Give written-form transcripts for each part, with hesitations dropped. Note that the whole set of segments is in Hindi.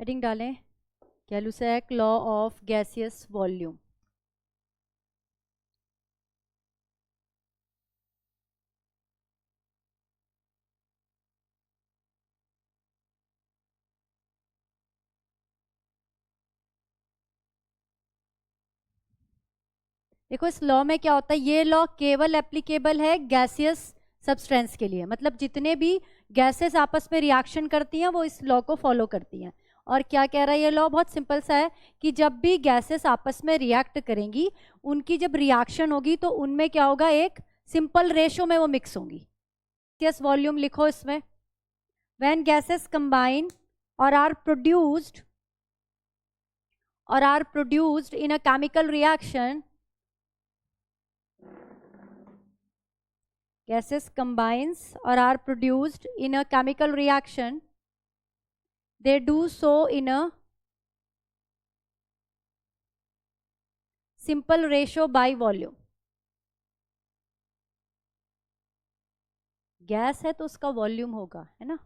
हेडिंग डालें, गै-लुसैक लॉ ऑफ गैसियस वॉल्यूम। देखो इस लॉ में क्या होता है, ये लॉ केवल एप्लीकेबल है गैसियस सब्सटेंस के लिए, मतलब जितने भी गैसेस आपस में रिएक्शन करती हैं वो इस लॉ को फॉलो करती हैं। और क्या कह रहा है ये लॉ, बहुत सिंपल सा है कि जब भी गैसेस आपस में रिएक्ट करेंगी, उनकी जब रिएक्शन होगी तो उनमें क्या होगा, एक सिंपल रेशो में वो मिक्स होंगी। गैसियस वॉल्यूम लिखो इसमें, when gases combine or are produced in a chemical reaction, gases combines or are produced in a chemical reaction, they do so in a simple ratio by volume. Gas है तो उसका वॉल्यूम होगा, है ना।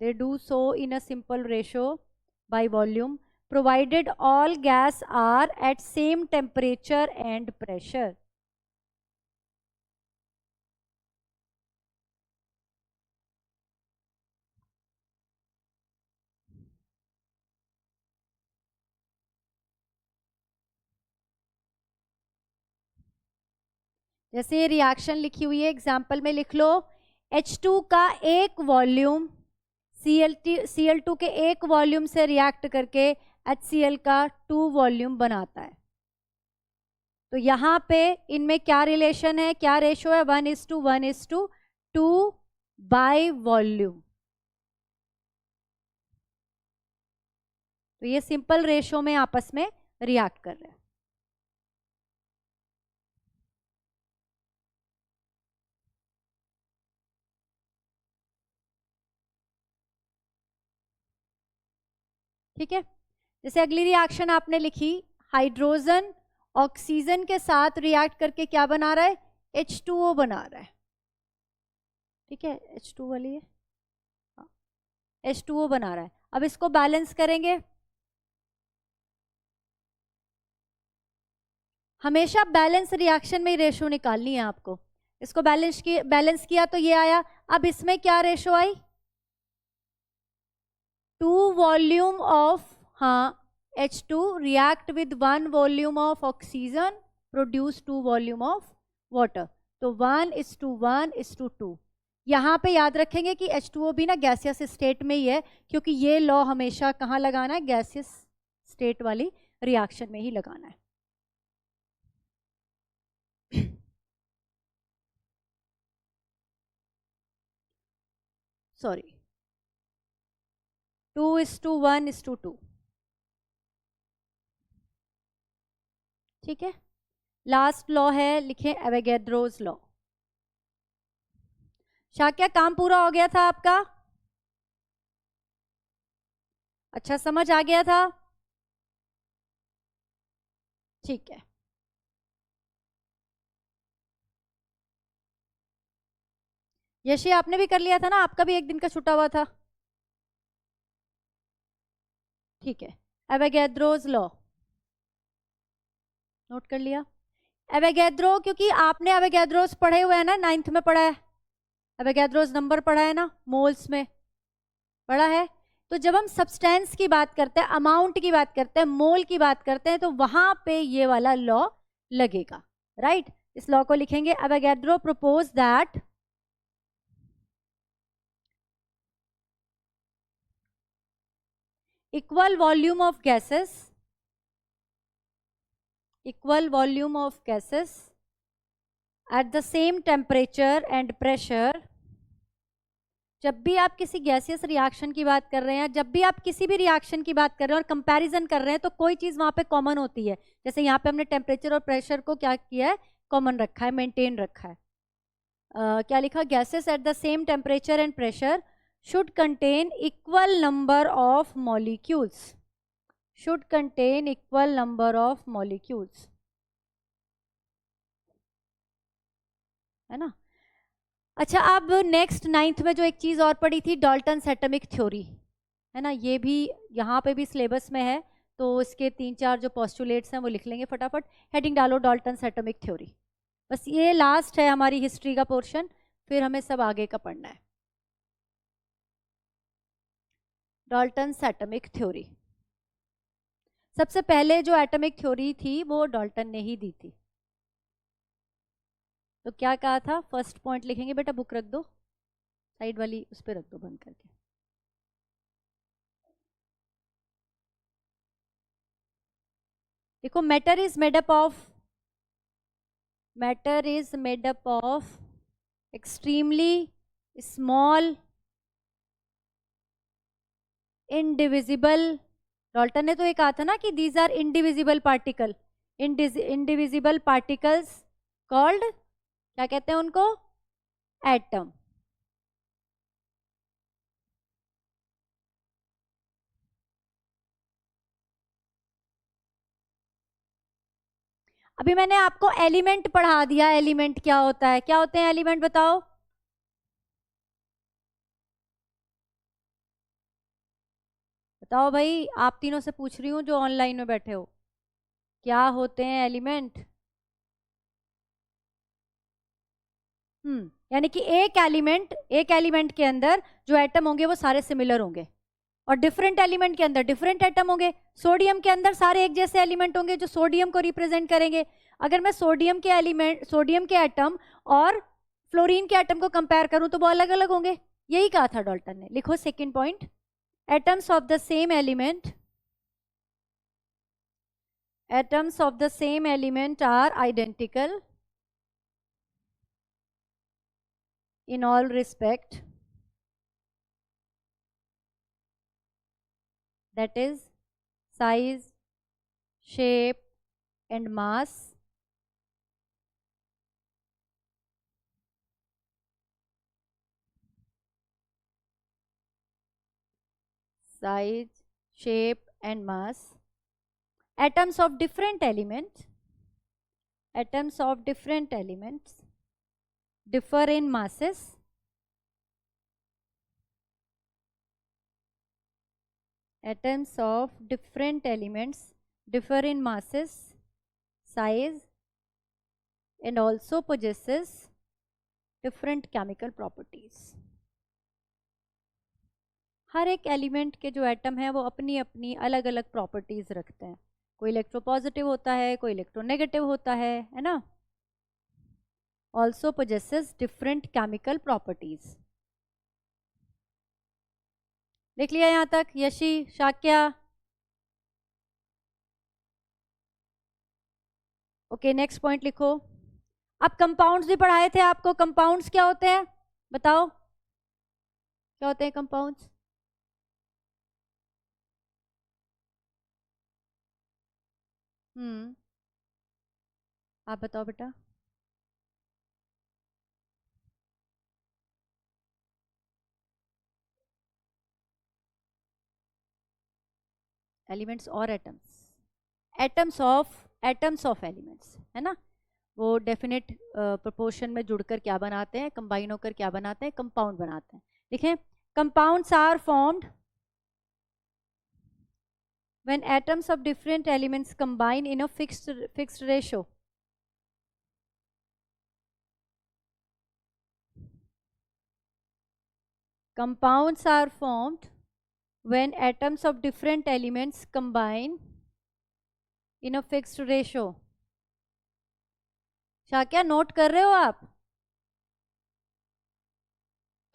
they do so in a simple ratio by volume provided all gas are at same temperature and pressure. जैसे ये रिएक्शन लिखी हुई है, एग्जाम्पल में लिख लो, H2 का एक वॉल्यूम Cl2 के एक वॉल्यूम से रिएक्ट करके HCl का 2 वॉल्यूम बनाता है। तो यहाँ पे इनमें क्या रिलेशन है, क्या रेशो है, 1:1:2 बाय वॉल्यूम। तो ये सिंपल रेशो में आपस में रिएक्ट कर रहे हैं। ठीक है, जैसे अगली रिएक्शन आपने लिखी, हाइड्रोजन ऑक्सीजन के साथ रिएक्ट करके क्या बना रहा है, H2O बना रहा है। ठीक है, H2 वाली है, H2O बना रहा है। अब इसको बैलेंस करेंगे, हमेशा बैलेंस रिएक्शन में ही रेशो निकालनी है आपको। इसको बैलेंस किया तो ये आया। अब इसमें क्या रेशो आई, 2 वॉल्यूम ऑफ, हाँ, H2 react with 1 volume of oxygen produce 2 volume of water. तो 1:1:2। यहाँ पे याद रखेंगे कि H2O भी ना गैसियस स्टेट में ही है, क्योंकि ये लॉ हमेशा कहाँ लगाना है, गैसियस स्टेट वाली रिएक्शन में ही लगाना है। सॉरी, 2:1:2। ठीक है, लास्ट लॉ है, लिखे एवोगैड्रोस लॉ। क्या काम पूरा हो गया था आपका? अच्छा, समझ आ गया था? ठीक है, यशी आपने भी कर लिया था ना, आपका भी एक दिन का छुट्टा हुआ था। ठीक है, एवोगैड्रोस लॉ नोट कर लिया। एवोगैड्रो, क्योंकि आपने एवोगैड्रोस पढ़े हुए हैं ना, 9th में पढ़ा है, एवोगैड्रोस नंबर पढ़ा है ना, मोल्स में पढ़ा है। तो जब हम सब्सटेंस की बात करते हैं, अमाउंट की बात करते हैं, मोल की बात करते हैं, तो वहां पे ये वाला लॉ लगेगा, राइट। इस लॉ को लिखेंगे, Avogadro propose that equal volume of gases at the same temperature and pressure। जब भी आप किसी गैसियस रिएक्शन की बात कर रहे हैं, जब भी आप किसी भी रिएक्शन की बात कर रहे हैं और कंपैरिजन कर रहे हैं, तो कोई चीज वहां पे कॉमन होती है। जैसे यहाँ पे हमने टेम्परेचर और प्रेशर को क्या किया है, कॉमन रखा है, मेंटेन रखा है। क्या लिखा, gases at the same temperature and pressure should contain equal number of molecules, should contain equal number of molecules, है ना। अच्छा, अब नेक्स्ट 9th में जो एक चीज़ और पढ़ी थी, डाल्टन्स एटॉमिक थ्योरी, है ना, ये भी यहाँ पे भी सिलेबस में है, तो इसके 3-4 जो पोस्टुलेट्स हैं वो लिख लेंगे फटाफट। हेडिंग डालो डाल्टन्स एटॉमिक थ्योरी। बस ये लास्ट है हमारी हिस्ट्री का पोर्शन, फिर हमें सब आगे का पढ़ना है। डाल्टन्स एटॉमिक थ्योरी, सबसे पहले जो एटॉमिक थ्योरी थी वो डाल्टन ने ही दी थी। तो क्या कहा था, फर्स्ट पॉइंट लिखेंगे बेटा, बुक रख दो साइड वाली, उस पर रख दो बंद करके। देखो, matter is made up of extremely small indivisible, Dalton ने तो ये कहा था ना कि these are indivisible particle, indivisible particles called, क्या कहते हैं उनको, एटम। अभी मैंने आपको एलिमेंट पढ़ा दिया, एलिमेंट क्या होता है, क्या होते हैं एलिमेंट, बताओ। बताओ भाई, आप तीनों से पूछ रही हूँ जो ऑनलाइन में बैठे हो, क्या होते हैं एलिमेंट। यानी कि एक एलिमेंट के अंदर जो एटम होंगे वो सारे सिमिलर होंगे, और डिफरेंट एलिमेंट के अंदर डिफरेंट एटम होंगे। सोडियम के अंदर सारे एक जैसे एलिमेंट होंगे जो सोडियम को रिप्रेजेंट करेंगे। अगर मैं सोडियम के एटम और फ्लोरीन के एटम को कंपेयर करूं तो वो अलग अलग होंगे। यही कहा था डाल्टन ने। लिखो second point, atoms of the same element are identical in all respect, that is size, shape and mass, size, shape and mass. Atoms of different elements differ in masses, atoms of different elements differ in masses, size and also possesses different chemical properties. हर एक एलिमेंट के जो एटम है वो अपनी अपनी अलग अलग प्रॉपर्टीज रखते हैं। कोई इलेक्ट्रोपॉजिटिव होता है, कोई इलेक्ट्रोनेगेटिव होता है ना। Also possesses different chemical properties. लिख लिया यहाँ तक, Yeshi, Shakya? Okay, next point लिखो। अब कंपाउंड्स भी पढ़ाए थे आपको, कंपाउंड्स क्या होते हैं बताओ, क्या होते हैं कंपाउंड्स? आप बताओ बेटा। एलिमेंट्स और एटम्स ऑफ एलिमेंट्स, है ना, वो डेफिनेट प्रोपोर्शन में जुड़कर क्या बनाते हैं, कंबाइन होकर क्या बनाते हैं, कंपाउंड बनाते हैं। देखें, compounds are formed when atoms of different elements combine in a fixed ratio. Compounds are formed when atoms of different elements combine in a fixed ratio. क्या नोट कर रहे हो आप?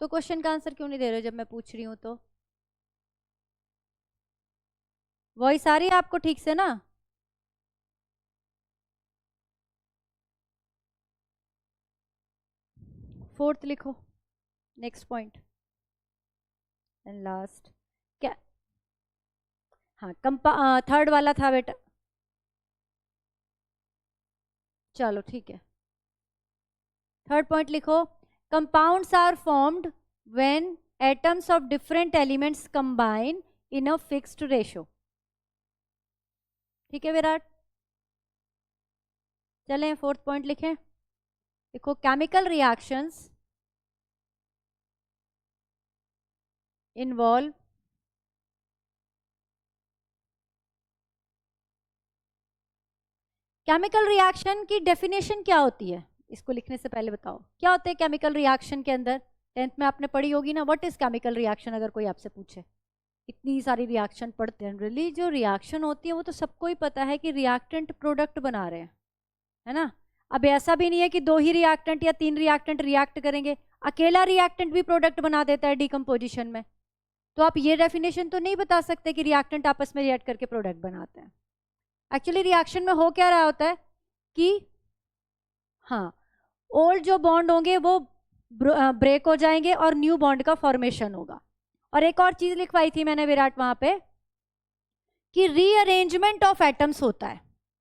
तो क्वेश्चन का आंसर क्यों नहीं दे रहे हो जब मैं पूछ रही हूं? तो वॉइस आ रही है आपको ठीक से ना? फोर्थ लिखो, नेक्स्ट पॉइंट एंड लास्ट। क्या? हाँ, थर्ड वाला था बेटा। चलो ठीक है, थर्ड पॉइंट लिखो। Compounds are formed when atoms of different elements combine in a fixed ratio. ठीक है विराट, चलें फोर्थ पॉइंट लिखें। देखो, chemical reactions involve chemical reaction की डेफिनेशन क्या होती है, इसको लिखने से पहले बताओ क्या होते हैं केमिकल रिएक्शन के अंदर। 10th में आपने पढ़ी होगी ना, व्हाट इज केमिकल रिएक्शन, अगर कोई आपसे पूछे। इतनी सारी रिएक्शन पढ़ते हैं, जनरली जो रिएक्शन होती है वो तो सबको ही पता है कि रिएक्टेंट प्रोडक्ट बना रहे हैं, है ना। अब ऐसा भी नहीं है कि 2 ही रिएक्टेंट या 3 रिएक्टेंट रिएक्ट करेंगे, अकेला रिएक्टेंट भी प्रोडक्ट बना देता है डिकम्पोजिशन में। तो आप ये डेफिनेशन तो नहीं बता सकते कि रिएक्टेंट आपस में रिएक्ट करके प्रोडक्ट बनाते हैं। एक्चुअली रिएक्शन में हो क्या रहा होता है कि हाँ, ओल्ड जो बॉन्ड होंगे वो ब्रेक हो जाएंगे और न्यू बॉन्ड का फॉर्मेशन होगा। और एक और चीज लिखवाई थी मैंने विराट वहां पे कि रीअरेंजमेंट ऑफ एटम्स होता है।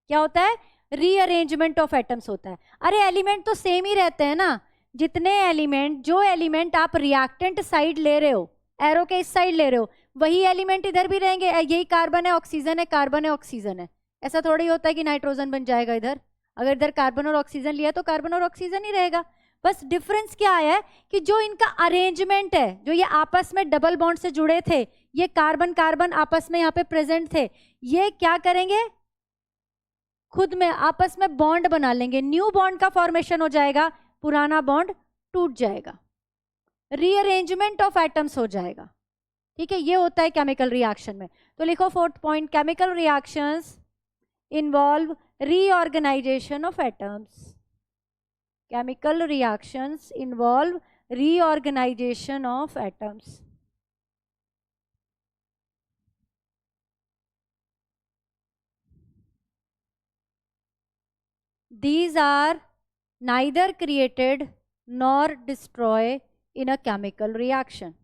क्या होता है? रीअरेंजमेंट ऑफ एटम्स होता है। अरे एलिमेंट तो सेम ही रहते हैं ना, जितने एलिमेंट, जो एलिमेंट आप रिएक्टेंट साइड ले रहे हो, एरो के इस साइड ले रहे हो, वही एलिमेंट इधर भी रहेंगे। यही कार्बन है, ऑक्सीजन है, कार्बन है, ऑक्सीजन है। ऐसा थोड़ा ही होता है कि नाइट्रोजन बन जाएगा इधर। अगर इधर कार्बन और ऑक्सीजन लिया तो कार्बन और ऑक्सीजन ही रहेगा। बस डिफरेंस क्या आया है कि जो इनका अरेंजमेंट है, जो ये आपस में डबल बॉन्ड से जुड़े थे, ये कार्बन कार्बन आपस में यहाँ पे प्रेजेंट थे, ये क्या करेंगे, खुद में आपस में बॉन्ड बना लेंगे, न्यू बॉन्ड का फॉर्मेशन हो जाएगा, पुराना बॉन्ड टूट जाएगा, रीअरेंजमेंट ऑफ एटम्स हो जाएगा। ठीक है, ये होता है केमिकल रिएक्शन में। तो लिखो 4th point, chemical reactions involve reorganisation of atoms. Chemical reactions involve reorganization of atoms. These are neither created nor destroyed in a chemical reaction.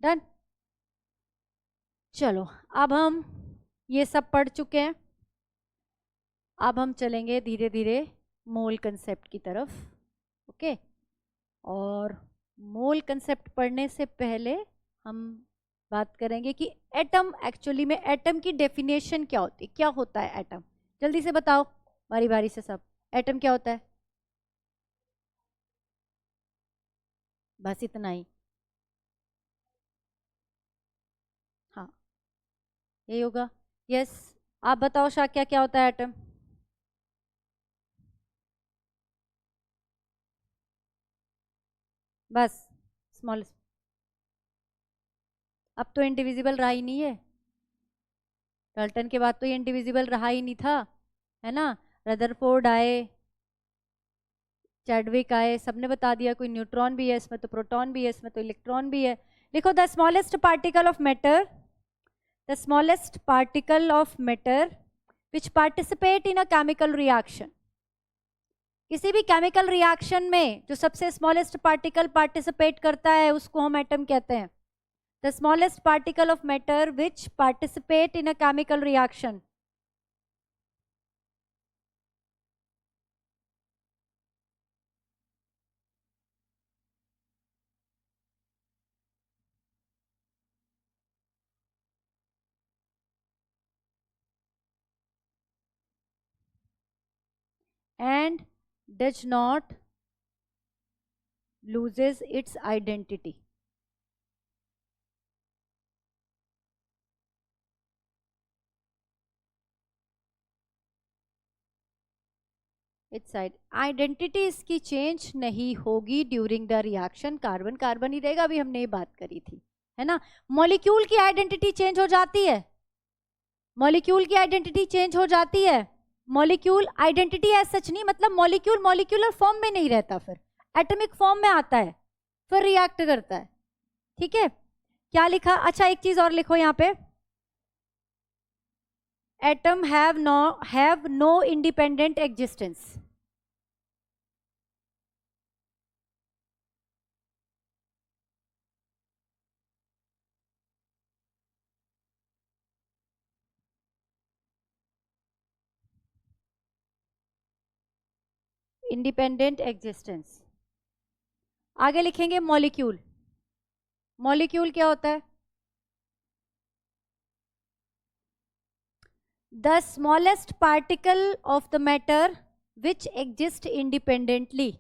Done? चलो, अब हम ये सब पढ़ चुके हैं। अब हम चलेंगे धीरे धीरे मोल कंसेप्ट की तरफ। ओके, और मोल कंसेप्ट पढ़ने से पहले हम बात करेंगे कि एटम, एक्चुअली में एटम की डेफिनेशन क्या होती है, क्या होता है एटम। जल्दी से बताओ बारी बारी से सब, एटम क्या होता है। बस इतना ही, हाँ यही होगा। यस, आप बताओ शाक्या क्या होता है एटम। बस स्मॉलेस्ट, अब तो इंडिविजिबल रहा ही नहीं है, डाल्टन के बाद तो ये इंडिविजिबल रहा ही नहीं था, है ना। रदरफोर्ड आए, चैडविक आए, सबने बता दिया, कोई न्यूट्रॉन भी है इसमें, तो प्रोटॉन भी है इसमें, तो इलेक्ट्रॉन भी है। लिखो the smallest particle of matter, the smallest particle of matter which participate in a chemical reaction. किसी भी केमिकल रिएक्शन में जो सबसे स्मॉलेस्ट पार्टिकल पार्टिसिपेट करता है उसको हम एटम कहते हैं। The smallest particle of matter which participate in a chemical reaction. And does not loses its identity. Its identity इसकी चेंज नहीं होगी during the reaction, carbon carbon ही रहेगा, अभी हमने ये बात करी थी, है ना। मॉलिक्यूल की आइडेंटिटी चेंज हो जाती है, मॉलिक्यूल की आइडेंटिटी चेंज हो जाती है। मॉलिक्यूल आइडेंटिटी एज सच नहीं, मतलब मॉलिक्यूल मॉलिक्यूलर फॉर्म में नहीं रहता, फिर एटॉमिक फॉर्म में आता है, फिर रिएक्ट करता है। ठीक है, क्या लिखा, अच्छा एक चीज और लिखो यहाँ पे, atom have no independent existence. Independent existence. आगे लिखेंगे मॉलिक्यूल। मॉलिक्यूल क्या होता है? The smallest particle of the matter which exist independently.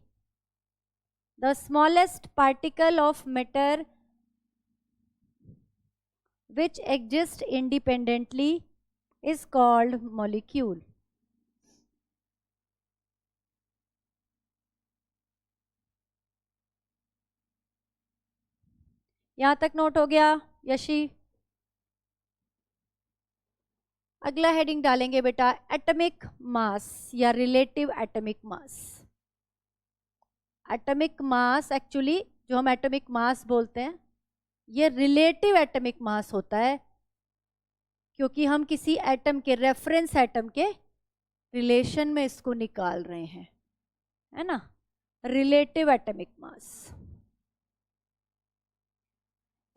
The smallest particle of matter which exist independently is called molecule. यहां तक नोट हो गया यशी? अगला हेडिंग डालेंगे बेटा एटॉमिक मास या relative atomic mass. Atomic mass actually जो हम एटॉमिक मास बोलते हैं ये रिलेटिव एटॉमिक मास होता है, क्योंकि हम किसी एटम के रेफरेंस एटम के रिलेशन में इसको निकाल रहे हैं, है ना। Relative atomic mass.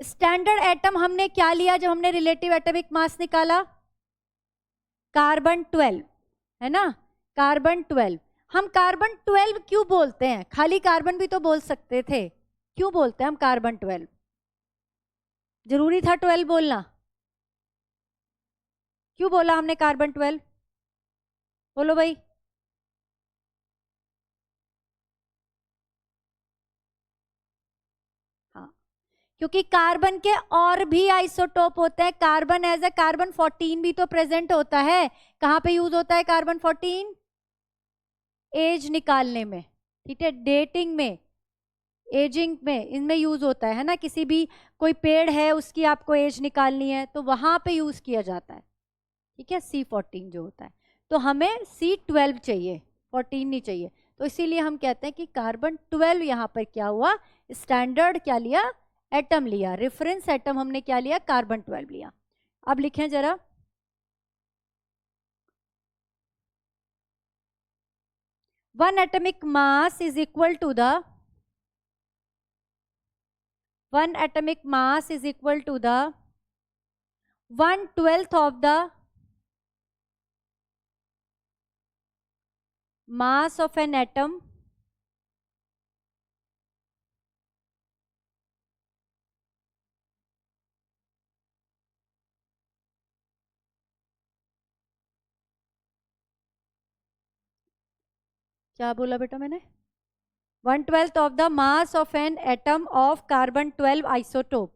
Standard atom हमने क्या लिया जब हमने रिलेटिव एटॉमिक मास निकाला? कार्बन 12, है ना, कार्बन 12। हम कार्बन 12 क्यों बोलते हैं? खाली कार्बन भी तो बोल सकते थे, क्यों बोलते हैं हम कार्बन 12? जरूरी था 12 बोलना? क्यों बोला हमने कार्बन 12? बोलो भाई। हाँ, क्योंकि कार्बन के और भी आइसोटोप होते हैं। कार्बन एज ए कार्बन 14 भी तो प्रेजेंट होता है। कहां पे यूज होता है कार्बन 14? एज निकालने में, ठीक है, डेटिंग में, एजिंग में, इनमें यूज होता है ना। किसी भी कोई पेड़ है उसकी आपको एज निकालनी है तो वहां पे यूज किया जाता है, ठीक है, C14 जो होता है। तो हमें C12 चाहिए, 14 नहीं चाहिए। तो इसीलिए हम कहते हैं कि कार्बन 12 यहाँ पर क्या हुआ, स्टैंडर्ड क्या लिया, एटम लिया, रेफरेंस एटम हमने क्या लिया, कार्बन 12 लिया। अब लिखें जरा, one atomic mass is equal to the, one atomic mass is equal to the 1/12 of the mass of an atom क्या बोला बेटा मैंने? 1/12 of the mass of an atom of carbon 12 isotope,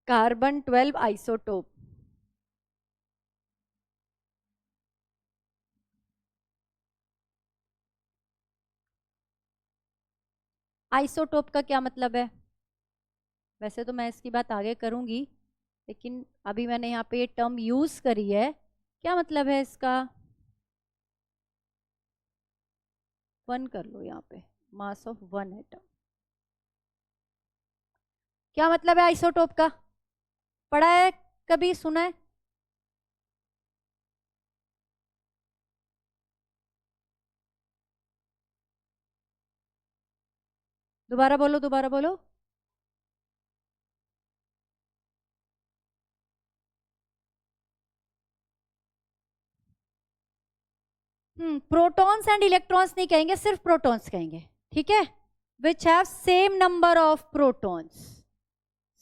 carbon 12 isotope। Isotope का क्या मतलब है? वैसे तो मैं इसकी बात आगे करूंगी, लेकिन अभी मैंने यहाँ पे ये टर्म यूज करी है। क्या मतलब है इसका? वन कर लो यहाँ पे, मास ऑफ वन एटम। क्या मतलब है आइसोटोप का? पढ़ा है कभी, सुना है? दोबारा बोलो, दोबारा बोलो। प्रोटॉन्स एंड इलेक्ट्रॉन्स नहीं कहेंगे, सिर्फ प्रोटॉन्स कहेंगे, ठीक है। Which have same number of protons,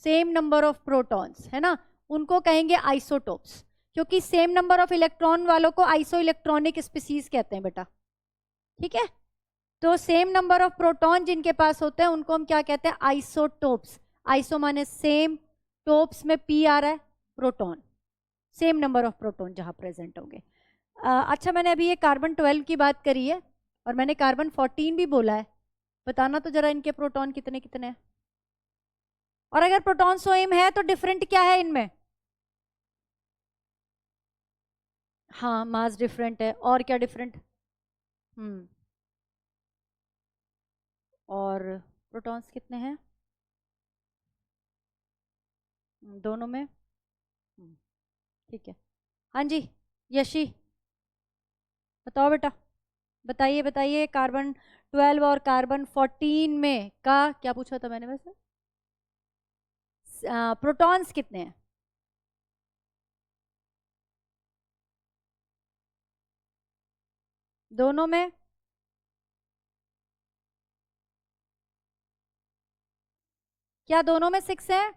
same number of protons, है ना, उनको कहेंगे आइसोटोप्स। क्योंकि सेम नंबर ऑफ इलेक्ट्रॉन वालों को आइसो इलेक्ट्रॉनिक स्पीसीज कहते हैं बेटा, ठीक है। तो सेम नंबर ऑफ प्रोटॉन जिनके पास होते हैं उनको हम क्या कहते हैं, आइसोटोप्स। आइसो माने सेम, टोप्स में पी आ रहा है, proton, same number of proton जहां प्रेजेंट होंगे। अच्छा, मैंने अभी ये कार्बन 12 की बात करी है और मैंने कार्बन 14 भी बोला है। बताना तो जरा इनके प्रोटॉन कितने कितने हैं, और अगर प्रोटॉन सेम है तो डिफरेंट क्या है इनमें? हाँ, मास डिफरेंट है, और क्या डिफरेंट? और प्रोटॉन्स कितने हैं दोनों में? ठीक है। हाँ जी यशी, बताओ बेटा, बताइए बताइए, कार्बन 12 और कार्बन 14 में का क्या पूछा था मैंने वैसे? प्रोटॉन्स कितने हैं? दोनों में क्या दोनों में 6 है?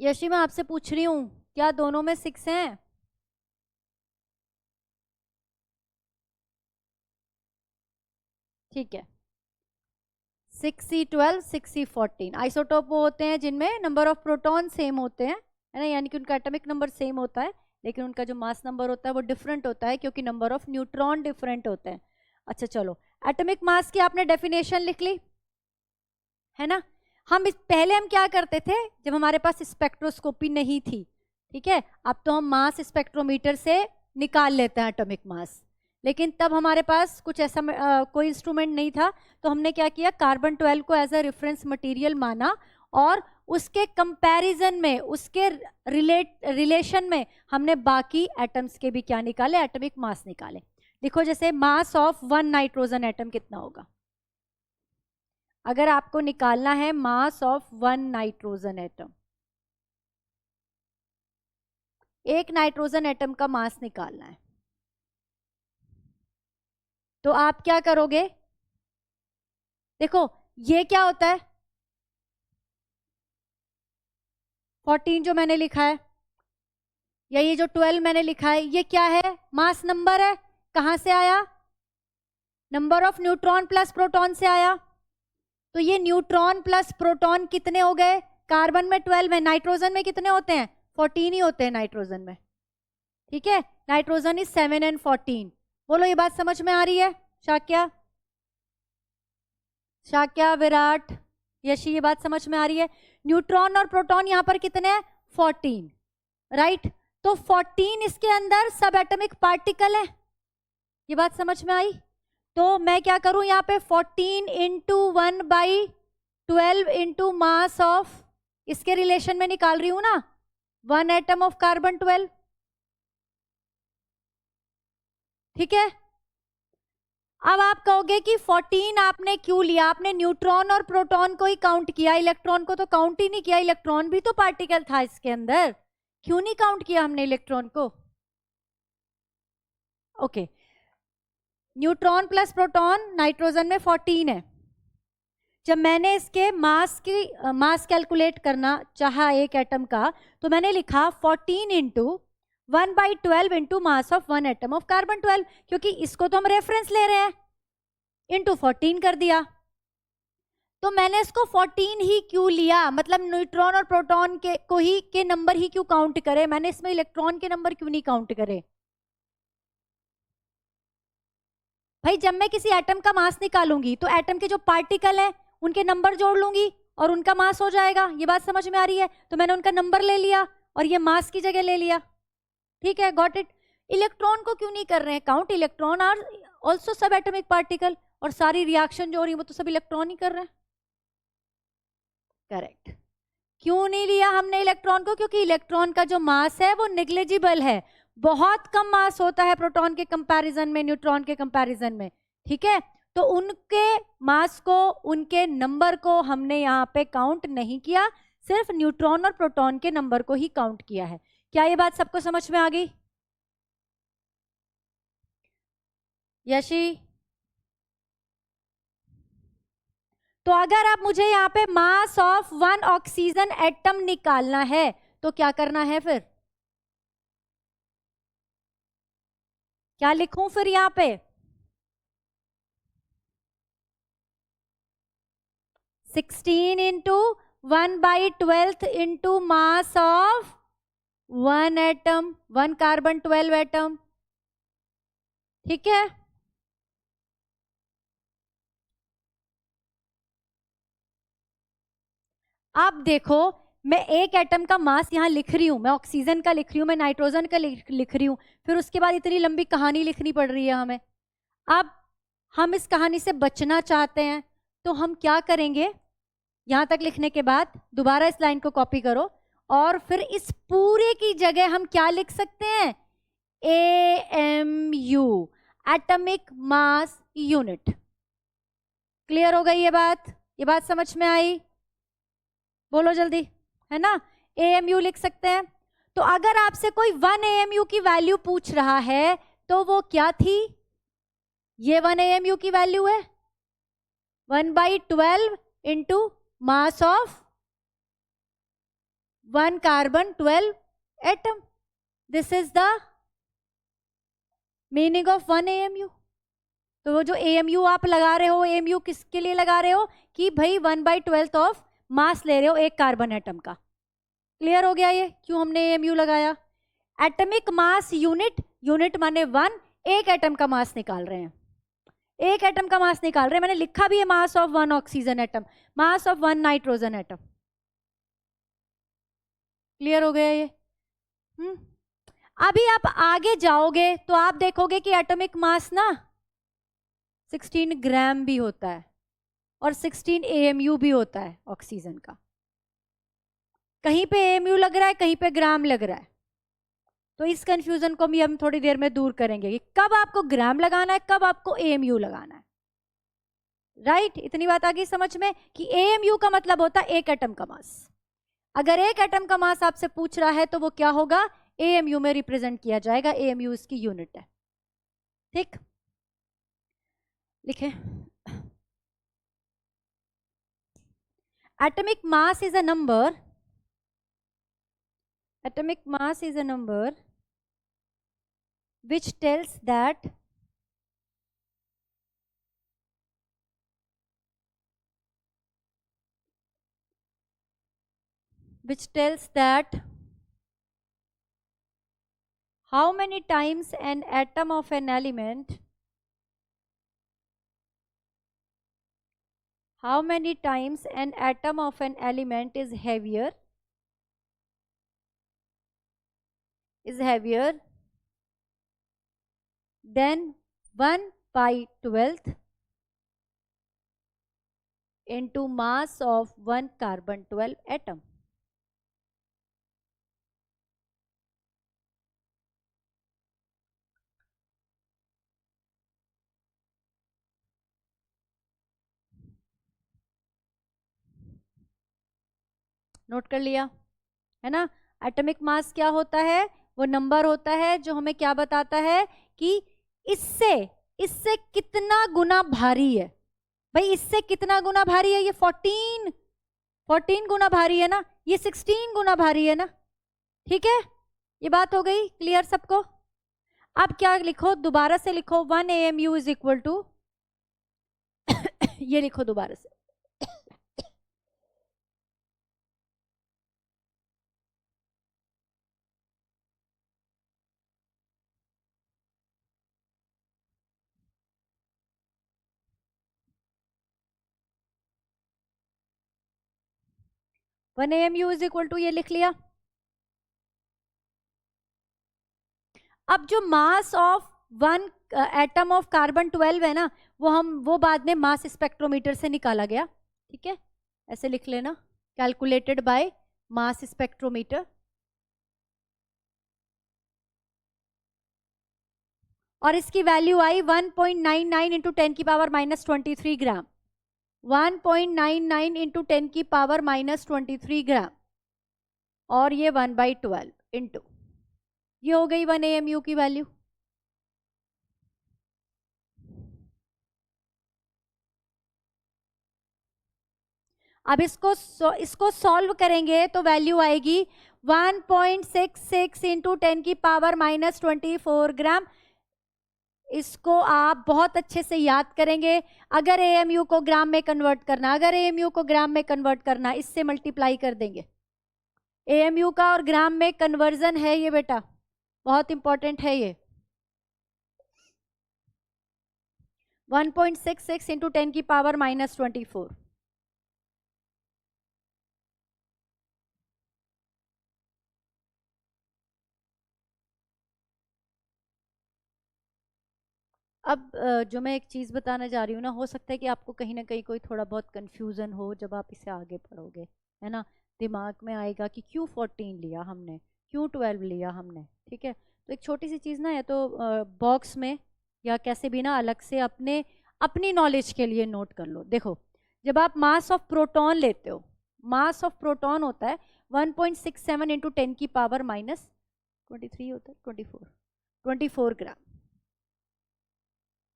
यशी मैं आपसे पूछ रही हूं, क्या दोनों में 6 हैं? ठीक है, 6C12 6C14 आइसोटोप वो होते हैं जिनमें नंबर ऑफ प्रोटॉन सेम होते हैं, है ना, यानी कि उनका एटॉमिक नंबर सेम होता है, लेकिन उनका जो मास नंबर होता है वो डिफरेंट होता है क्योंकि नंबर ऑफ न्यूट्रॉन डिफरेंट होते हैं। अच्छा चलो, एटॉमिक मास की आपने डेफिनेशन लिख ली, है ना। पहले हम क्या करते थे जब हमारे पास स्पेक्ट्रोस्कोपी नहीं थी, ठीक है, अब तो हम मास स्पेक्ट्रोमीटर से निकाल लेते हैं एटॉमिक मास, लेकिन तब हमारे पास कुछ ऐसा कोई इंस्ट्रूमेंट नहीं था, तो हमने क्या किया, कार्बन 12 को एज अ रेफरेंस मटेरियल माना और उसके कंपैरिजन में, उसके रिलेशन में हमने बाकी एटम्स के भी क्या निकाले, एटॉमिक मास निकाले। देखो जैसे मास ऑफ 1 नाइट्रोजन एटम कितना होगा, अगर आपको निकालना है मास ऑफ 1 नाइट्रोजन एटम, एक नाइट्रोजन एटम का मास निकालना है, तो आप क्या करोगे, देखो ये क्या होता है 14 जो मैंने लिखा है, या ये जो 12 मैंने लिखा है, ये क्या है, मास नंबर है, कहां से आया, number of neutron plus proton से आया, तो ये न्यूट्रॉन प्लस प्रोटॉन कितने हो गए, कार्बन में 12 है, नाइट्रोजन में कितने होते हैं, 14 ही होते हैं नाइट्रोजन में, ठीक है, नाइट्रोजन इज 7 and 14। बोलो ये बात समझ में आ रही है, शाक्या, शाक्या, विराट, यशी, ये बात समझ में आ रही है। न्यूट्रॉन और प्रोटॉन यहां पर कितने हैं, 14, राइट, तो 14 इसके अंदर सब एटॉमिक पार्टिकल है, ये बात समझ में आई। तो मैं क्या करूं यहाँ पे 14 इंटू 1/12 इंटू मास ऑफ, इसके रिलेशन में निकाल रही हूं ना, 1 एटम ऑफ कार्बन 12, ठीक है। अब आप कहोगे कि 14 आपने क्यों लिया, आपने न्यूट्रॉन और प्रोटॉन को ही काउंट किया, इलेक्ट्रॉन को तो काउंट ही नहीं किया, इलेक्ट्रॉन भी तो पार्टिकल था इसके अंदर, क्यों नहीं काउंट किया हमने इलेक्ट्रॉन को, okay. Neutron plus proton nitrogen में 14 है, जब मैंने इसके मास कैलकुलेट करना चाहा एक एटम का, तो मैंने लिखा 14 into 1/12 into mass of 1 atom of carbon 12, क्योंकि इसको तो हम रेफरेंस ले रहे हैं, इंटू 14 कर दिया। तो मैंने इसको 14 ही क्यों लिया, मतलब न्यूट्रॉन और प्रोटॉन के नंबर ही क्यों काउंट करे, मैंने इसमें इलेक्ट्रॉन के नंबर क्यों नहीं काउंट करे। भाई जब मैं किसी एटम का मास निकालूंगी तो एटम के जो पार्टिकल है उनके नंबर जोड़ लूंगी और उनका मास हो जाएगा, ये बात समझ में आ रही है। तो मैंने उनका नंबर ले लिया और ये मास की जगह ले लिया, ठीक है, गॉट इट। इलेक्ट्रॉन को क्यों नहीं कर रहे हैं काउंट, इलेक्ट्रॉन आर ऑल्सो सब एटॉमिक पार्टिकल, और सारी रिएक्शन जो हो रही है वो तो सब इलेक्ट्रॉन ही कर रहे हैं, करेक्ट। क्यों नहीं लिया हमने इलेक्ट्रॉन को, क्योंकि इलेक्ट्रॉन का जो मास है वो नेग्लिजिबल है, बहुत कम मास होता है प्रोटॉन के कंपैरिजन में, न्यूट्रॉन के कंपैरिजन में, ठीक है। तो उनके मास को, उनके नंबर को हमने यहाँ पे काउंट नहीं किया, सिर्फ न्यूट्रॉन और प्रोटॉन के नंबर को ही काउंट किया है। क्या ये बात सबको समझ में आ गई, यशी? तो अगर आप मुझे यहाँ पे मास ऑफ 1 ऑक्सीजन एटम निकालना है तो क्या करना है, फिर क्या लिखूं फिर यहाँ पे, 16 into 1/12 into mass of 1 atom, 1 carbon 12 atom, ठीक है। अब देखो मैं एक एटम का मास यहाँ लिख रही हूँ, मैं ऑक्सीजन का लिख रही हूँ, मैं नाइट्रोजन का लिख रही हूँ, फिर उसके बाद इतनी लंबी कहानी लिखनी पड़ रही है हमें। अब हम इस कहानी से बचना चाहते हैं तो हम क्या करेंगे, यहां तक लिखने के बाद दोबारा इस लाइन को कॉपी करो और फिर इस पूरे की जगह हम क्या लिख सकते हैं, AMU, atomic mass unit. Clear हो गई ये बात समझ में आई, बोलो जल्दी, है ना। AMU लिख सकते हैं। तो अगर आपसे कोई 1 AMU की वैल्यू पूछ रहा है तो वो क्या थी? ये 1 AMU की वैल्यू है 1/12 into mass of 1 carbon 12 atom. This is the meaning of 1 AMU। तो वो जो AMU आप लगा रहे हो, AMU किसके लिए लगा रहे हो? कि भाई 1/12 ऑफ मास ले रहे हो एक कार्बन एटम का। क्लियर हो गया ये क्यों हमने AMU लगाया? एटॉमिक मास यूनिट, यूनिट माने 1, एक एटम का मास निकाल रहे हैं, एक एटम का मास निकाल रहे हैं। मैंने लिखा भी है mass of 1 oxygen atom, mass of 1 nitrogen atom. Clear हो गया ये? अभी आप आगे जाओगे तो आप देखोगे कि एटॉमिक मास ना 16 ग्राम भी होता है और 16 AMU भी होता है ऑक्सीजन का। कहीं पे AMU लग रहा है, कहीं पे ग्राम लग रहा है। तो इस कंफ्यूजन को भी हम थोड़ी देर में दूर करेंगे कि कब आपको ग्राम लगाना है, कब आपको AMU लगाना है। राइट? इतनी बात आ गई समझ में कि AMU का मतलब होता है एक एटम का मास। अगर एक एटम का मास आपसे पूछ रहा है तो वो क्या होगा? AMU में रिप्रेजेंट किया जाएगा। AMU इसकी यूनिट है। ठीक, लिखे। atomic mass is a number, atomic mass is a number which tells that how many times an atom of an element, how many times an atom of an element is heavier than 1/12 into mass of 1 carbon 12 atom. Note कर लिया है ना? एटॉमिक मास क्या होता है? वो नंबर होता है जो हमें क्या बताता है कि इससे इससे कितना गुना भारी है। भाई इससे कितना गुना भारी है? ये 14 गुना भारी है ना, ये 16 गुना भारी है ना। ठीक है, ये बात हो गई क्लियर सबको? अब क्या लिखो, दोबारा से लिखो 1 AMU इज इक्वल टू ये लिखो दोबारा से 1 AMU इज इक्वल टू ये लिख लिया। अब जो mass of 1 atom of carbon 12 है ना, वो बाद में मास स्पेक्ट्रोमीटर से निकाला गया। ठीक है, ऐसे लिख लेना, कैलकुलेटेड बाय मास स्पेक्ट्रोमीटर। और इसकी वैल्यू आई 1.99 इंटू 10 की पावर माइनस 23 ग्राम, 1.99 इंटू 10 की पावर माइनस 23 ग्राम, और ये 1/12 इंटू, ये हो गई 1 AMU की वैल्यू। अब इसको सॉल्व करेंगे तो वैल्यू आएगी 1.66 इंटू 10 की पावर माइनस 24 ग्राम। इसको आप बहुत अच्छे से याद करेंगे। अगर AMU को ग्राम में कन्वर्ट करना, अगर AMU को ग्राम में कन्वर्ट करना, इससे मल्टीप्लाई कर देंगे। AMU का और ग्राम में कन्वर्जन है ये बेटा, बहुत इंपॉर्टेंट है ये। 1.66 इंटू 10 की पावर माइनस 24। अब जो मैं एक चीज़ बताने जा रही हूँ ना, हो सकता है कि आपको कहीं ना कहीं कोई थोड़ा बहुत कन्फ्यूज़न हो जब आप इसे आगे पढ़ोगे, है ना। दिमाग में आएगा कि क्यों 14 लिया हमने, क्यों 12 लिया हमने। ठीक है, तो एक छोटी सी चीज़ ना है तो बॉक्स में या कैसे भी ना अलग से अपनी नॉलेज के लिए नोट कर लो। देखो, जब आप मास ऑफ प्रोटॉन लेते हो, मास ऑफ प्रोटॉन होता है 1.67 इंटू 10 की पावर माइनस 23 होता है, 24 ग्राम।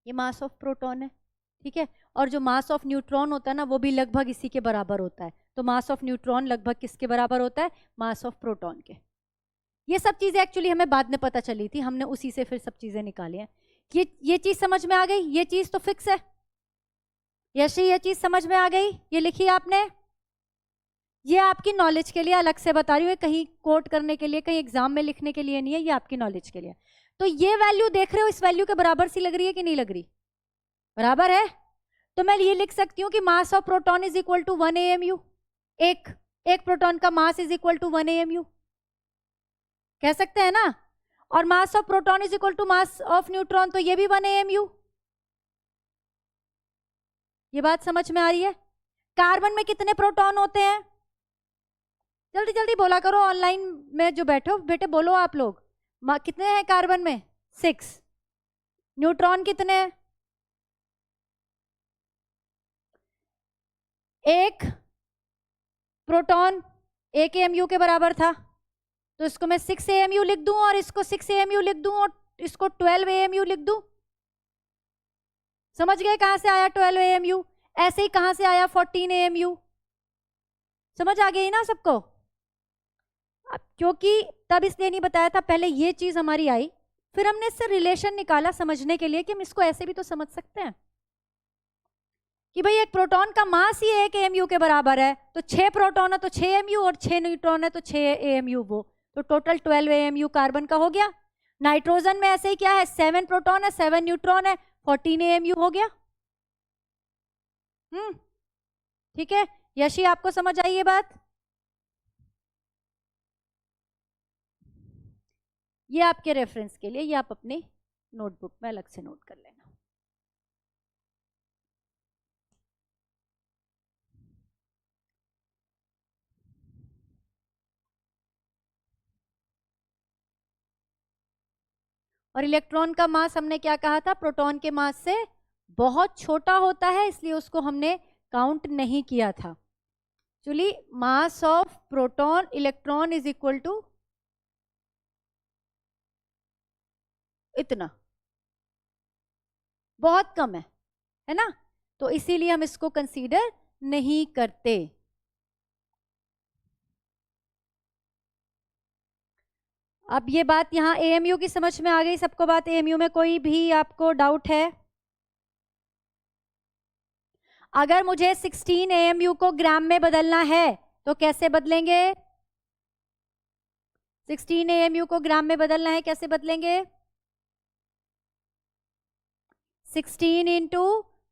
ये मास ऑफ प्रोटॉन है, ठीक है। और जो मास ऑफ न्यूट्रॉन होता है ना, वो भी लगभग इसी के बराबर होता है। तो मास ऑफ न्यूट्रॉन लगभग किसके बराबर होता है? मास ऑफ प्रोटॉन के। ये सब चीजें एक्चुअली हमें बाद में पता चली थी, हमने उसी से फिर सब चीजें निकाली हैं। ये चीज समझ में आ गई? ये चीज तो फिक्स है। यशी, ये चीज समझ में आ गई? ये लिखी आपने? ये आपकी नॉलेज के लिए अलग से बता रही हूँ, कहीं कोट करने के लिए, कहीं एग्जाम में लिखने के लिए नहीं है, ये आपकी नॉलेज के लिए। तो ये वैल्यू देख रहे हो, इस वैल्यू के बराबर सी लग रही है कि नहीं लग रही? बराबर है। तो मैं ये लिख सकती हूँ कि mass of proton is equal to 1 AMU। एक प्रोटॉन का mass is equal to 1 AMU, कह सकते हैं ना। और mass of proton is equal to mass of neutron, तो ये भी 1 AMU। ये बात समझ में आ रही है? कार्बन में कितने प्रोटॉन होते हैं? जल्दी जल्दी बोला करो, ऑनलाइन में जो बैठो बेटे बोलो आप लोग। कितने हैं कार्बन में? 6। न्यूट्रॉन कितने हैं? एक प्रोटॉन 1 AMU के बराबर था, तो इसको मैं 6 AMU लिख दूं, और इसको 6 AMU लिख दूं, और इसको 12 AMU लिख दूं। समझ गए कहां से आया 12 AMU? ऐसे ही कहां से आया 14 AMU? समझ आ गई ना सबको? क्योंकि तब इसलिए नहीं बताया था, पहले ये चीज हमारी आई, फिर हमने इससे रिलेशन निकाला समझने के लिए कि हम इसको ऐसे भी तो समझ सकते हैं कि भाई एक प्रोटॉन का मास ही 1 AMU के बराबर है, तो 6 प्रोटॉन है तो 6 AMU, और 6 न्यूट्रॉन है तो 6 AMU, वो तो टोटल 12 AMU कार्बन का हो गया। नाइट्रोजन में ऐसे ही क्या है, 7 प्रोटॉन है 7 न्यूट्रॉन है, 14 AMU हो गया। ठीक है यशी, आपको समझ आई ये बात? ये आपके रेफरेंस के लिए, ये आप अपनी नोटबुक में अलग से नोट कर लेना। और इलेक्ट्रॉन का मास हमने क्या कहा था? प्रोटॉन के मास से बहुत छोटा होता है, इसलिए उसको हमने काउंट नहीं किया था। Actually mass of proton electron is equal to इतना, बहुत कम है ना, तो इसीलिए हम इसको कंसीडर नहीं करते। अब ये बात यहाँ AMU की समझ में आ गई सबको? बात AMU में कोई भी आपको डाउट है? अगर मुझे 16 AMU को ग्राम में बदलना है तो कैसे बदलेंगे? 16 AMU को ग्राम में बदलना है, कैसे बदलेंगे? 16 इंटू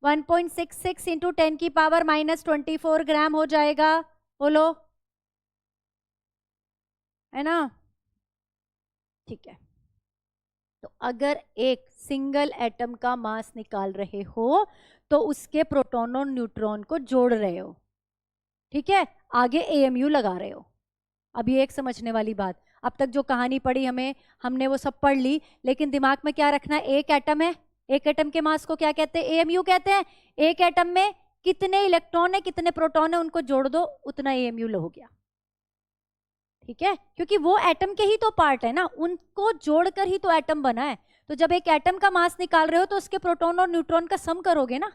1.66 इंटू 10 की पावर माइनस 24 ग्राम हो जाएगा। बोलो, है ना? ठीक है, तो अगर एक सिंगल एटम का मास निकाल रहे हो तो उसके प्रोटॉन और न्यूट्रॉन को जोड़ रहे हो, ठीक है, आगे AMU लगा रहे हो। अब ये एक समझने वाली बात, अब तक जो कहानी पढ़ी हमने वो सब पढ़ ली, लेकिन दिमाग में क्या रखना है? एक एटम है, एक एटम के मास को क्या कहते हैं? AMU कहते हैं। एक एटम में कितने इलेक्ट्रॉन है, कितने प्रोटॉन है, उनको जोड़ दो, उतना AMU हो गया। ठीक है, क्योंकि वो एटम के ही तो पार्ट है ना, उनको जोड़कर ही तो एटम बना है। तो जब एक एटम का मास निकाल रहे हो तो उसके प्रोटॉन और न्यूट्रॉन का सम करोगे ना।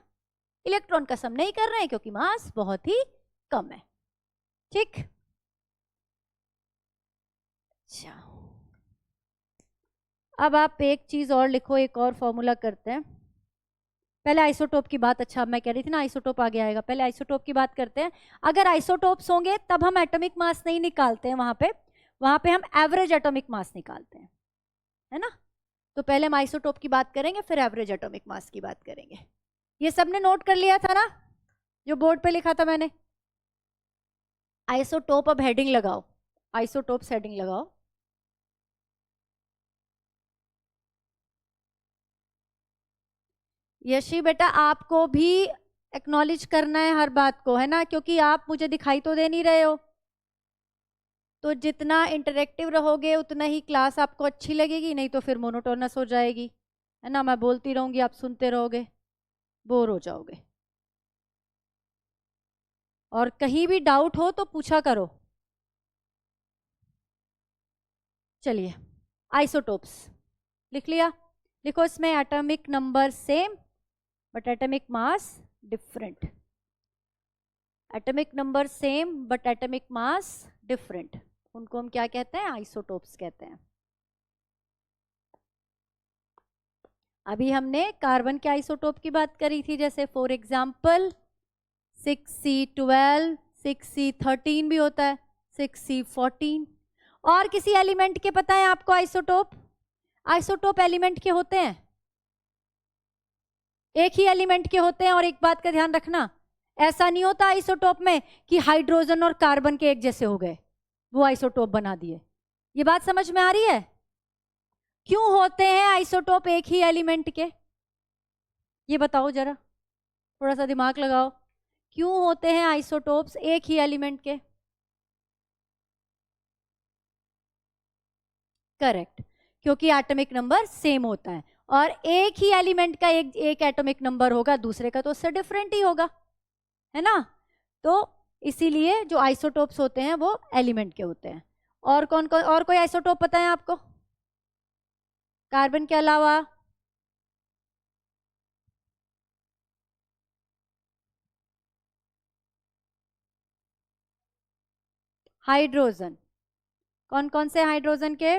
इलेक्ट्रॉन का सम नहीं कर रहे हैं क्योंकि मास बहुत ही कम है। ठीक, अच्छा अब आप एक चीज और लिखो, एक और फॉर्मूला करते हैं। पहले आइसोटोप की बात, अच्छा मैं कह रही थी ना आइसोटोप आगे आएगा, पहले आइसोटोप की बात करते हैं। अगर आइसोटोप्स होंगे तब हम एटॉमिक मास नहीं निकालते हैं, वहां पे हम एवरेज एटॉमिक मास निकालते हैं, है ना। तो पहले हम आइसोटोप की बात करेंगे, फिर एवरेज एटॉमिक मास की बात करेंगे। ये सबने नोट कर लिया था ना जो बोर्ड पे लिखा था मैंने? आइसोटोप, अब हेडिंग लगाओ, आइसोटोप्स हेडिंग लगाओ। यशी बेटा आपको भी एक्नॉलेज करना है हर बात को, है ना, क्योंकि आप मुझे दिखाई तो दे नहीं रहे हो। तो जितना इंटरेक्टिव रहोगे उतना ही क्लास आपको अच्छी लगेगी, नहीं तो फिर मोनोटोनस हो जाएगी, है ना। मैं बोलती रहूंगी, आप सुनते रहोगे, बोर हो जाओगे। और कहीं भी डाउट हो तो पूछा करो, चलिए आइसोटोप्स लिख लिया, लिखो इसमें atomic number same but atomic mass different, atomic number same but atomic mass different, उनको हम क्या कहते हैं? आइसोटोप्स कहते हैं। अभी हमने कार्बन के आइसोटोप की बात करी थी, जैसे फॉर एग्जांपल 6C12, 6C13 भी होता है, 6C14। और किसी एलिमेंट के पता है आपको आइसोटोप? आइसोटोप एलिमेंट के होते हैं, एक ही एलिमेंट के होते हैं। और एक बात का ध्यान रखना, ऐसा नहीं होता आइसोटोप में कि हाइड्रोजन और कार्बन के एक जैसे हो गए, वो आइसोटोप बना दिए। ये बात समझ में आ रही है? क्यों होते हैं आइसोटोप एक ही एलिमेंट के? ये बताओ जरा, थोड़ा सा दिमाग लगाओ, क्यों होते हैं आइसोटोप्स एक ही एलिमेंट के? करेक्ट, क्योंकि एटॉमिक नंबर सेम होता है, और एक ही एलिमेंट का एक एटॉमिक नंबर होगा, दूसरे का तो उससे डिफरेंट ही होगा, है ना? तो इसीलिए जो आइसोटोप्स होते हैं वो एलिमेंट के होते हैं। और कौन कौन, और कोई आइसोटोप पता है आपको कार्बन के अलावा? हाइड्रोजन, कौन कौन से हाइड्रोजन के?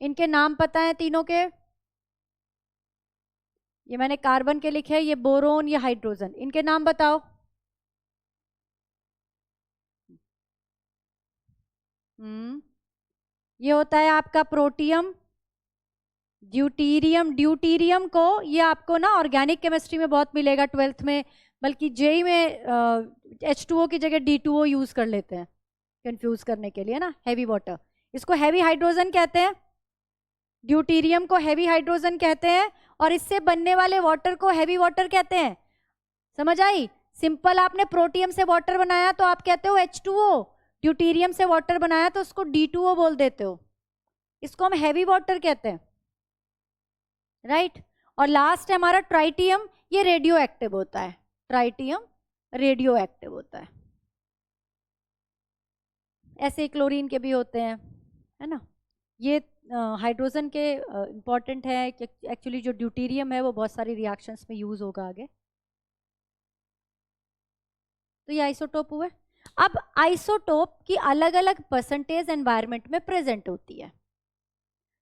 इनके नाम पता है तीनों के? ये मैंने कार्बन के लिखे, ये बोरोन, ये हाइड्रोजन, इनके नाम बताओ। ये होता है आपका प्रोटियम, ड्यूटीरियम। ड्यूटीरियम को ये आपको ना ऑर्गेनिक केमिस्ट्री में बहुत मिलेगा 12th में, बल्कि जेई में H2O की जगह D2O यूज कर लेते हैं कंफ्यूज करने के लिए ना, हैवी वाटर। इसको हैवी हाइड्रोजन कहते हैं, ड्यूटीरियम को हैवी हाइड्रोजन कहते हैं, और इससे बनने वाले वाटर को हैवी वाटर कहते हैं। समझ आई? सिंपल, आपने प्रोटियम से वाटर बनाया तो आप कहते हो H2O, ड्यूटीरियम से वाटर बनाया तो उसको D2O बोल देते हो, इसको हम हैवी वाटर कहते हैं, राइट? और लास्ट है हमारा ट्राइटियम, ये रेडियो एक्टिव होता है, ट्राइटियम रेडियो एक्टिव होता है। ऐसे क्लोरीन के भी होते हैं, है ना? ये हाइड्रोजन के इंपॉर्टेंट है, एक्चुअली जो ड्यूटीरियम है वो बहुत सारी रिएक्शंस में यूज होगा आगे। तो ये आइसोटोप हुए। अब आइसोटोप की अलग अलग परसेंटेज एनवायरनमेंट में प्रेजेंट होती है।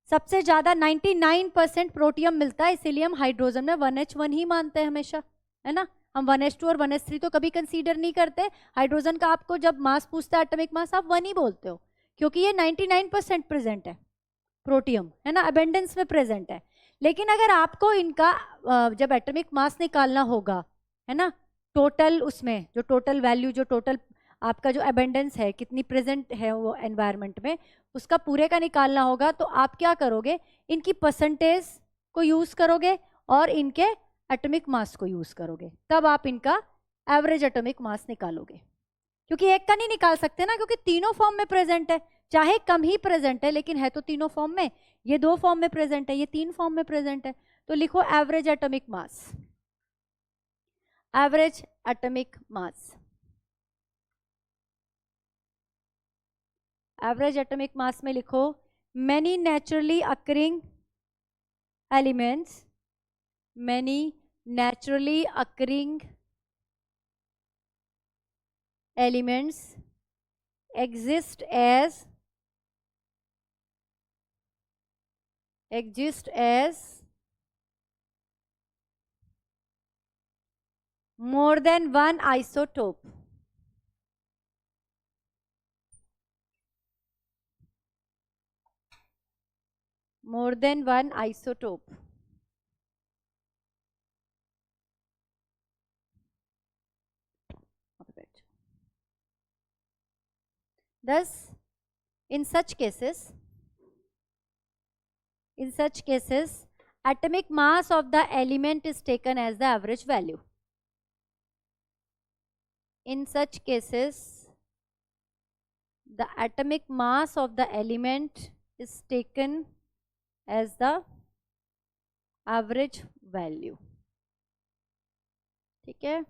सबसे ज्यादा 99% प्रोटियम मिलता है, इसीलिए हम हाइड्रोजन में 1H1 ही मानते हैं हमेशा, है ना? हम 1H2 और 1H3 तो कभी कंसीडर नहीं करते। हाइड्रोजन का आपको जब मास पूछता है एटॉमिक मास, आप 1 ही बोलते हो, क्योंकि ये 99% प्रेजेंट है, प्रोटियम, है ना, अबेंडेंस में प्रेजेंट है। लेकिन अगर आपको इनका जब एटॉमिक मास निकालना होगा, है ना, टोटल उसमें जो टोटल वैल्यू, जो टोटल आपका जो अबेंडेंस है, कितनी प्रेजेंट है वो एनवायरनमेंट में, उसका पूरे का निकालना होगा, तो आप क्या करोगे? इनकी परसेंटेज को यूज करोगे और इनके एटॉमिक मास को यूज करोगे, तब आप इनका एवरेज एटॉमिक मास निकालोगे। क्योंकि एक का नहीं निकाल सकते ना, क्योंकि तीनों फॉर्म में प्रेजेंट है, चाहे कम ही प्रेजेंट है लेकिन है तो तीनों फॉर्म में। ये 2 फॉर्म में प्रेजेंट है, ये 3 फॉर्म में प्रेजेंट है। तो लिखो average atomic mass, average atomic mass. Average atomic mass में लिखो many naturally occurring elements, many naturally occurring elements exist as more than one isotope. More than one isotope. Thus, in such cases, atomic mass of the element is taken as the average value. In such cases, the atomic mass of the element is taken as the average value. ठीक है?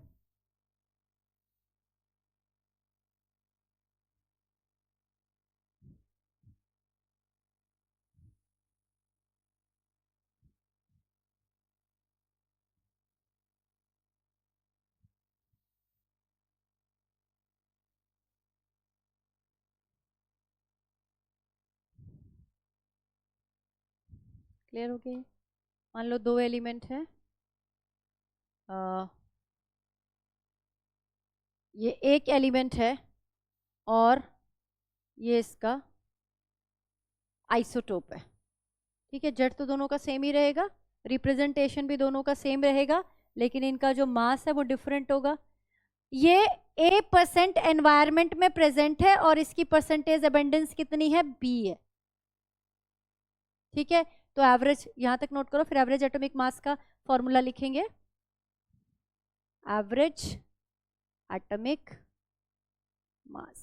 क्लियर हो गया? मान लो 2 एलिमेंट है, ये एक एलिमेंट है और ये इसका आइसोटोप है, ठीक है। जेड तो दोनों का सेम ही रहेगा, रिप्रेजेंटेशन भी दोनों का सेम रहेगा, लेकिन इनका जो मास है वो डिफरेंट होगा। ये A% एनवायरमेंट में प्रेजेंट है और इसकी परसेंटेज अबेंडेंस कितनी है? B है, ठीक है। तो एवरेज यहां तक नोट करो, फिर एवरेज एटॉमिक मास का फॉर्मूला लिखेंगे। Average atomic mass,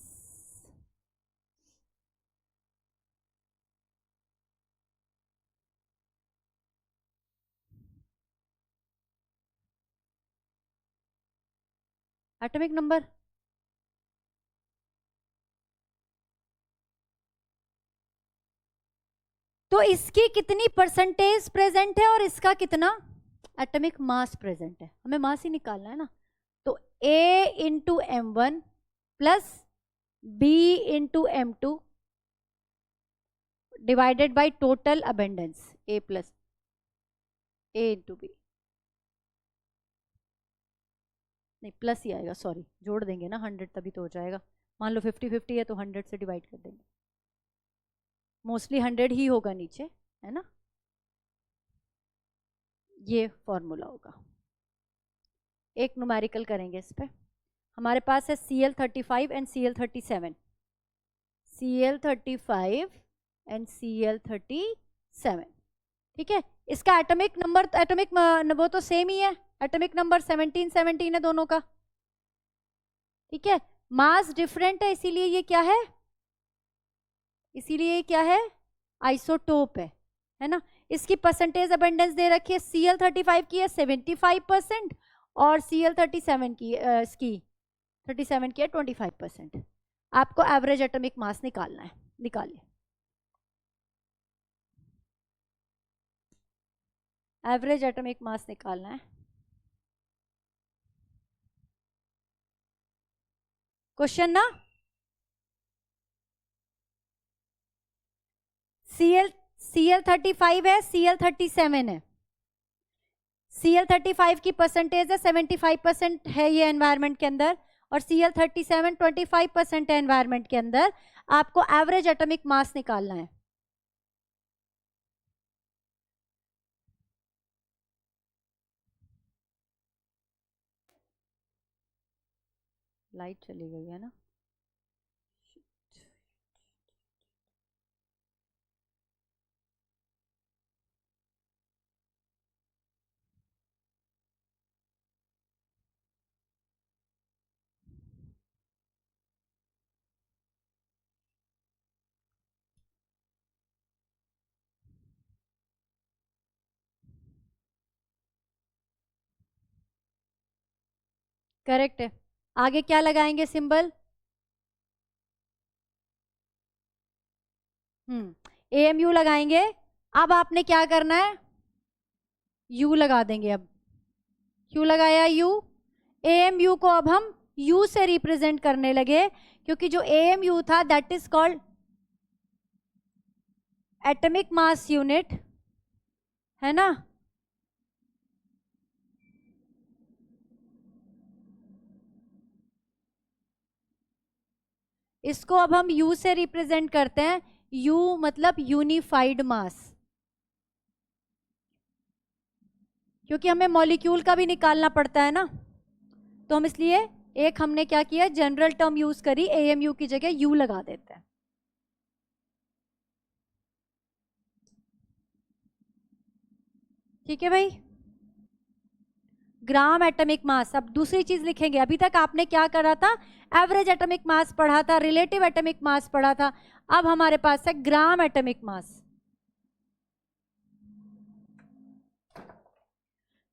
atomic number, तो इसकी कितनी परसेंटेज प्रेजेंट है और इसका कितना एटॉमिक मास प्रेजेंट है, हमें मास ही निकालना है ना। तो A into M1 plus B into M2 divided by total abundance, A plus A into B, नहीं प्लस ही आएगा, सॉरी जोड़ देंगे ना 100 तभी तो हो जाएगा। मान लो 50-50 है तो 100 से डिवाइड कर देंगे, मोस्टली 100 ही होगा नीचे, है ना। ये फॉर्मूला होगा। एक न्यूमेरिकल करेंगे इस पे। हमारे पास है Cl35 and Cl37, Cl35 and Cl37, ठीक है। इसका एटॉमिक नंबर, एटॉमिक वो तो सेम ही है, एटॉमिक नंबर 17 है दोनों का, ठीक है। मास डिफरेंट है, इसीलिए ये क्या है, इसीलिए ये क्या है, आइसोटोप है ना। इसकी परसेंटेज अबेंडेंस दे रखी है, Cl35 की है 75% और Cl37 की इसकी 37 की है 25%। आपको एवरेज एटॉमिक मास निकालना है, निकालिए। एवरेज एटॉमिक मास निकालना है। क्वेश्चन ना, Cl35 है, Cl37 है। Cl35 की परसेंटेज है 75% है ये एनवायरनमेंट के अंदर, और Cl37 25% है एनवायरनमेंट के अंदर। आपको एवरेज एटॉमिक मास निकालना है। लाइट चली गई है ना, करेक्ट है। आगे क्या लगाएंगे सिंबल? AMU लगाएंगे। अब आपने क्या करना है, U लगा देंगे। अब क्यों लगाया U? AMU को अब हम U से रिप्रेजेंट करने लगे, क्योंकि जो AMU था that is called atomic mass unit, है ना। इसको अब हम U से रिप्रेजेंट करते हैं। U मतलब यूनिफाइड मास, क्योंकि हमें मॉलिक्यूल का भी निकालना पड़ता है ना, तो हम इसलिए एक हमने क्या किया, जनरल टर्म यूज करी, AMU की जगह U लगा देते हैं। ठीक है भाई। ग्राम एटॉमिक मास, अब दूसरी चीज लिखेंगे। अभी तक आपने क्या करा था, एवरेज एटॉमिक मास पढ़ा था, रिलेटिव एटॉमिक मास पढ़ा था। अब हमारे पास है gram atomic mass.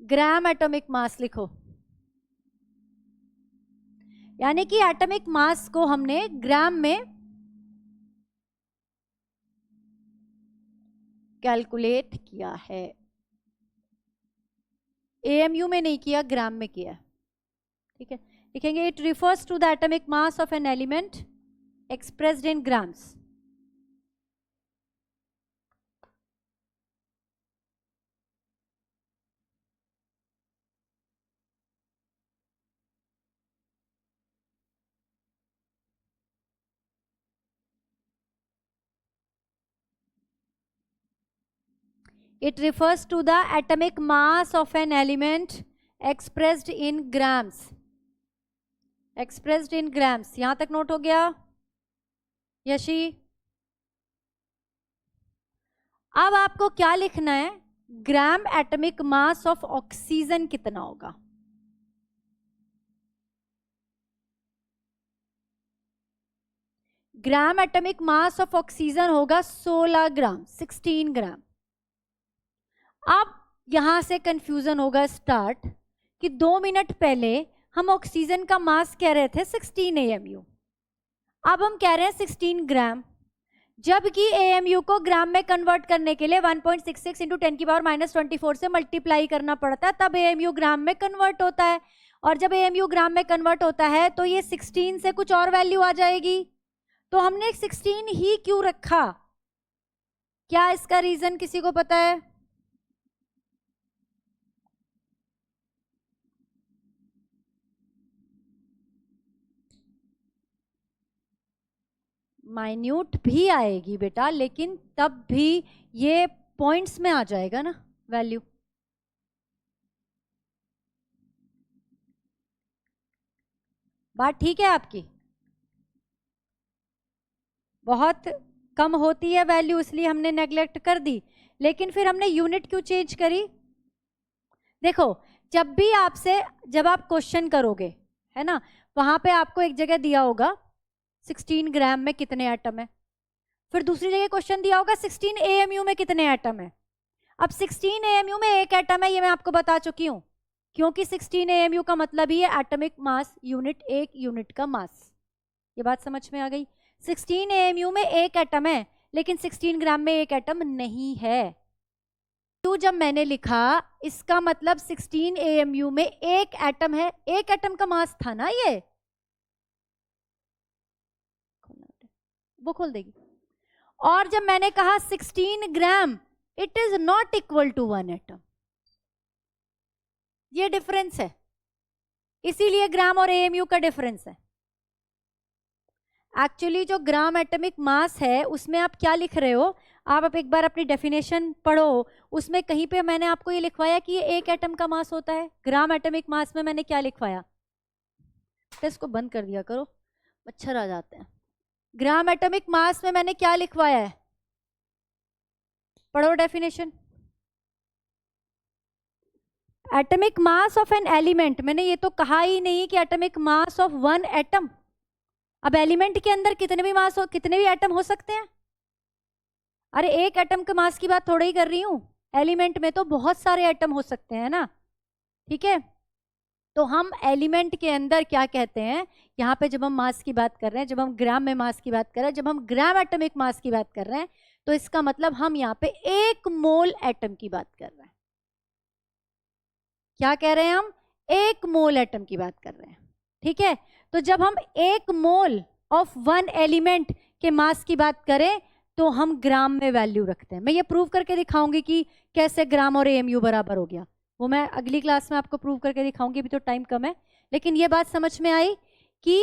Gram atomic mass लिखो, यानी कि एटॉमिक मास को हमने ग्राम में कैलकुलेट किया है। AMU में नहीं किया, ग्राम में किया, ठीक है। लिखेंगे it refers to the atomic mass of an element expressed in grams. It refers to the atomic mass of an element expressed in grams. Expressed in grams. यहां तक नोट हो गया यशी? अब आपको क्या लिखना है? Gram atomic mass of oxygen कितना होगा? Gram atomic mass of oxygen होगा 16 ग्राम, 16 ग्राम। अब यहां से कंफ्यूजन होगा स्टार्ट कि 2 मिनट पहले हम ऑक्सीजन का मास कह रहे थे 16 AMU, अब हम कह रहे हैं 16 ग्राम, जबकि AMU को ग्राम में कन्वर्ट करने के लिए 1.66 इंटू 10⁻⁻24 से मल्टीप्लाई करना पड़ता है, तब AMU ग्राम में कन्वर्ट होता है। और जब AMU ग्राम में कन्वर्ट होता है तो ये 16 से कुछ और वैल्यू आ जाएगी। तो हमने 16 ही क्यों रखा? क्या इसका रीजन किसी को पता है? माइन्यूट भी आएगी बेटा, लेकिन तब भी ये पॉइंट्स में आ जाएगा ना वैल्यू। बात ठीक है आपकी? बहुत कम होती है वैल्यू, इसलिए हमने नेग्लेक्ट कर दी, लेकिन फिर हमने यूनिट क्यों चेंज करी? देखो, जब भी आपसे, जब आप क्वेश्चन करोगे है ना, वहां पे आपको एक जगह दिया होगा 16 ग्राम में कितने एटम है, फिर दूसरी जगह क्वेश्चन दिया होगा 16 AMU में कितने एटम है। अब 16 AMU में एक एटम है, ये मैं आपको बता चुकी हूं, क्योंकि 16 AMU का मतलब ही है एटॉमिक मास यूनिट, एक यूनिट का मास। ये बात समझ में आ गई? 16 AMU में एक एटम है, लेकिन 16 ग्राम में एक एटम नहीं है। तो जब मैंने लिखा, इसका मतलब 16 AMU में एक एटम है, एक एटम का मास था ना ये, वो खोल देगी। और जब मैंने कहा 16 gram, it is not equal to 1 atom, ये डिफरेंस है, इसीलिए ग्राम और AMU का डिफरेंस है। एक्चुअली जो ग्राम एटॉमिक मास है उसमें आप क्या लिख रहे हो, आप एक बार अपनी डेफिनेशन पढ़ो, उसमें कहीं पे मैंने आपको ये लिखवाया कि ये एक एटम का मास होता है। ग्राम एटॉमिक मास में मैंने क्या लिखवाया? इसको बंद कर दिया करो, मच्छर आ जाते हैं। ग्राम एटॉमिक मास में मैंने क्या लिखवाया है? पढ़ो definition. Atomic mass of an element, मैंने ये तो कहा ही नहीं कि atomic mass of one atom. अब एलिमेंट के अंदर कितने भी मास हो, कितने भी एटम हो सकते हैं। अरे एक एटम के मास की बात थोड़ा ही कर रही हूं, एलिमेंट में तो बहुत सारे एटम हो सकते हैं ना, ठीक है। तो हम एलिमेंट के अंदर क्या कहते हैं, यहाँ पे जब हम मास की बात कर रहे हैं, जब हम ग्राम में मास की बात कर रहे हैं, जब हम ग्राम एटॉमिक मास की बात कर रहे हैं, तो इसका मतलब हम यहाँ पे 1 मोल एटम की बात कर रहे हैं। क्या कह रहे हैं हम? 1 मोल एटम की बात कर रहे हैं, ठीक है। तो जब हम 1 मोल ऑफ वन एलिमेंट के मास की बात करें तो हम ग्राम में वैल्यू रखते हैं। मैं ये प्रूव करके दिखाऊंगी कि कैसे ग्राम और AMU बराबर हो गया, वो मैं अगली क्लास में आपको प्रूव करके दिखाऊंगी, अभी तो टाइम कम है। लेकिन ये बात समझ में आई कि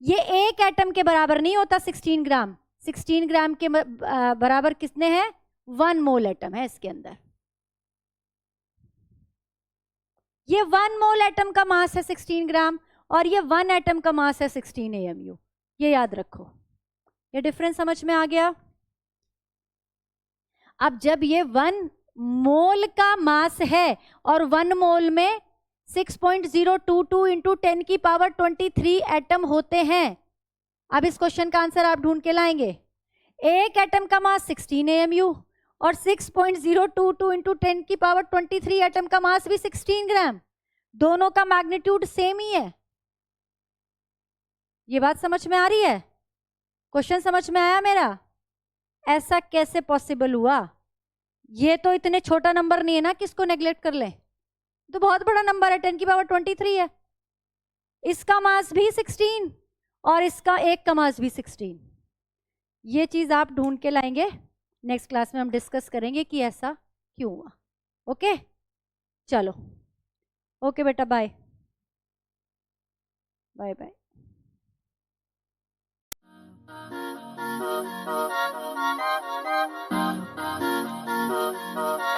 ये एक एटम के बराबर नहीं होता 16 ग्राम। 16 ग्राम के बराबर कितने हैं? 1 मोल एटम है इसके अंदर। ये 1 मोल एटम का मास है 16 ग्राम, और ये 1 एटम का मास है 16 AMU। ये याद रखो, ये डिफरेंस समझ में आ गया। अब जब ये 1 मोल का मास है और 1 मोल में 6.022 इंटू 10 की पावर 23 एटम होते हैं। अब इस क्वेश्चन का आंसर आप ढूंढ के लाएंगे। एक एटम का मास 16 AMU और 6.022 इंटू 10 की पावर 23 एटम का मास भी 16 ग्राम, दोनों का मैग्नीट्यूड सेम ही है। ये बात समझ में आ रही है? क्वेश्चन समझ में आया मेरा? ऐसा कैसे पॉसिबल हुआ? ये तो इतने छोटा नंबर नहीं है ना कि इसको नेग्लेक्ट कर लें, तो बहुत बड़ा नंबर है, 10 की पावर 23 है। इसका मास भी 16 और इसका एक का मास भी 16। ये चीज आप ढूंढ के लाएंगे, नेक्स्ट क्लास में हम डिस्कस करेंगे कि ऐसा क्यों हुआ। ओके चलो, ओके बेटा, बाय बाय बाय।